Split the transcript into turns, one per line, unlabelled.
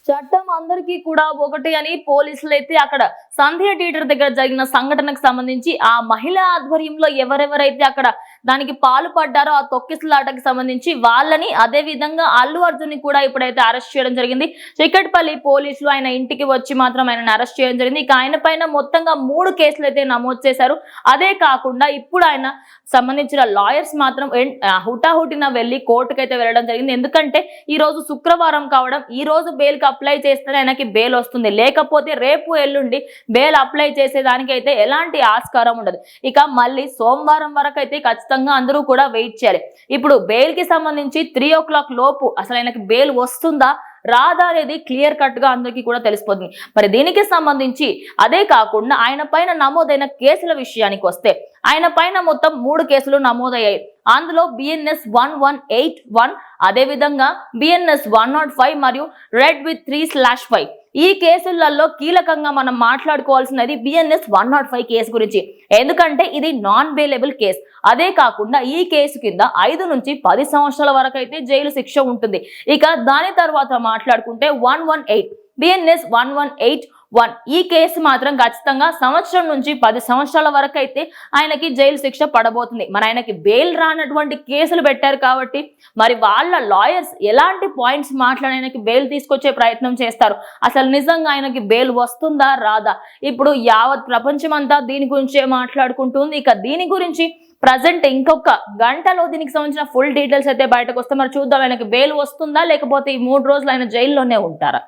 చట్టం అందరికీ కూడా ఒకటి అని పోలీసులు అయితే అక్కడ సంధ్య థియేటర్ దగ్గర జరిగిన సంఘటనకు సంబంధించి ఆ మహిళా ఆధ్వర్యంలో ఎవరెవరైతే అక్కడ దానికి పాల్పడ్డారో ఆ తొక్కిసలాటకు సంబంధించి వాళ్ళని అదే విధంగా అల్లు అర్జున్ ని కూడా ఇప్పుడైతే అరెస్ట్ చేయడం జరిగింది. చిక్కట్పల్లి పోలీసులు ఆయన ఇంటికి వచ్చి మాత్రం ఆయనను అరెస్ట్ చేయడం జరిగింది. ఇక ఆయన పైన మొత్తంగా 3 కేసులు అయితే నమోదు చేశారు. అదే కాకుండా ఇప్పుడు ఆయన సంబంధించిన లాయర్స్ మాత్రం హుటాహుటిన వెళ్లి కోర్టుకైతే వెళ్ళడం జరిగింది. ఎందుకంటే ఈ రోజు శుక్రవారం కావడం, ఈ రోజు బెయిల్ అప్లై చేస్తేనే ఆయనకి బెయిల్ వస్తుంది. లేకపోతే రేపు ఎల్లుండి బెయిల్ అప్లై చేసేదానికి అయితే ఎలాంటి ఆస్కారం ఉండదు. ఇక మళ్ళీ సోమవారం వరకు అయితే ఖచ్చితంగా అందరూ కూడా వెయిట్ చేయాలి. ఇప్పుడు బెయిల్ కి సంబంధించి 3 o'clock లోపు అసలు ఆయనకి బెయిల్ వస్తుందా రాదా అనేది క్లియర్ కట్ గా అందరికీ కూడా తెలిసిపోతుంది. మరి దీనికి సంబంధించి అదే కాకుండా ఆయన పైన నమోదైన కేసుల విషయానికి వస్తే ఆయన పైన మొత్తం 3 కేసులు నమోదయ్యాయి. అందులో BNS 1181, అదే విధంగా BNS 105 మరియు రెడ్ విత్ 3/5. ఈ కేసులలో కీలకంగా మనం మాట్లాడుకోవాల్సినది BNS 105 కేసు గురించి. ఎందుకంటే ఇది నాన్ బెయిలబుల్ కేసు. అదే కాకుండా ఈ కేసు కింద 5 నుంచి 10 సంవత్సరాల వరకు అయితే జైలు శిక్ష ఉంటుంది. ఇక దాని తర్వాత మాట్లాడుకుంటే 118 BNS 1181 ఈ కేసు మాత్రం ఖచ్చితంగా సంవత్సరం నుంచి 10 సంవత్సరాల వరకు అయితే ఆయనకి జైలు శిక్ష పడబోతుంది. మరి ఆయనకి బెయిల్ రానటువంటి కేసులు పెట్టారు కాబట్టి మరి వాళ్ళ లాయర్స్ ఎలాంటి పాయింట్స్ మాట్లాడి ఆయనకి బెయిల్ తీసుకొచ్చే ప్రయత్నం చేస్తారు, అసలు నిజంగా ఆయనకి బెయిల్ వస్తుందా రాదా? ఇప్పుడు యావత్ ప్రపంచం అంతా దీని గురించే మాట్లాడుకుంటుంది. ఇక దీని గురించి ప్రజెంట్ ఇంకొక గంటలో దీనికి సంబంధించిన ఫుల్ డీటెయిల్స్ అయితే బయటకు వస్తే మరి చూద్దాం ఆయనకి బెయిల్ వస్తుందా లేకపోతే ఈ 3 రోజులు ఆయన జైల్లోనే ఉంటారా?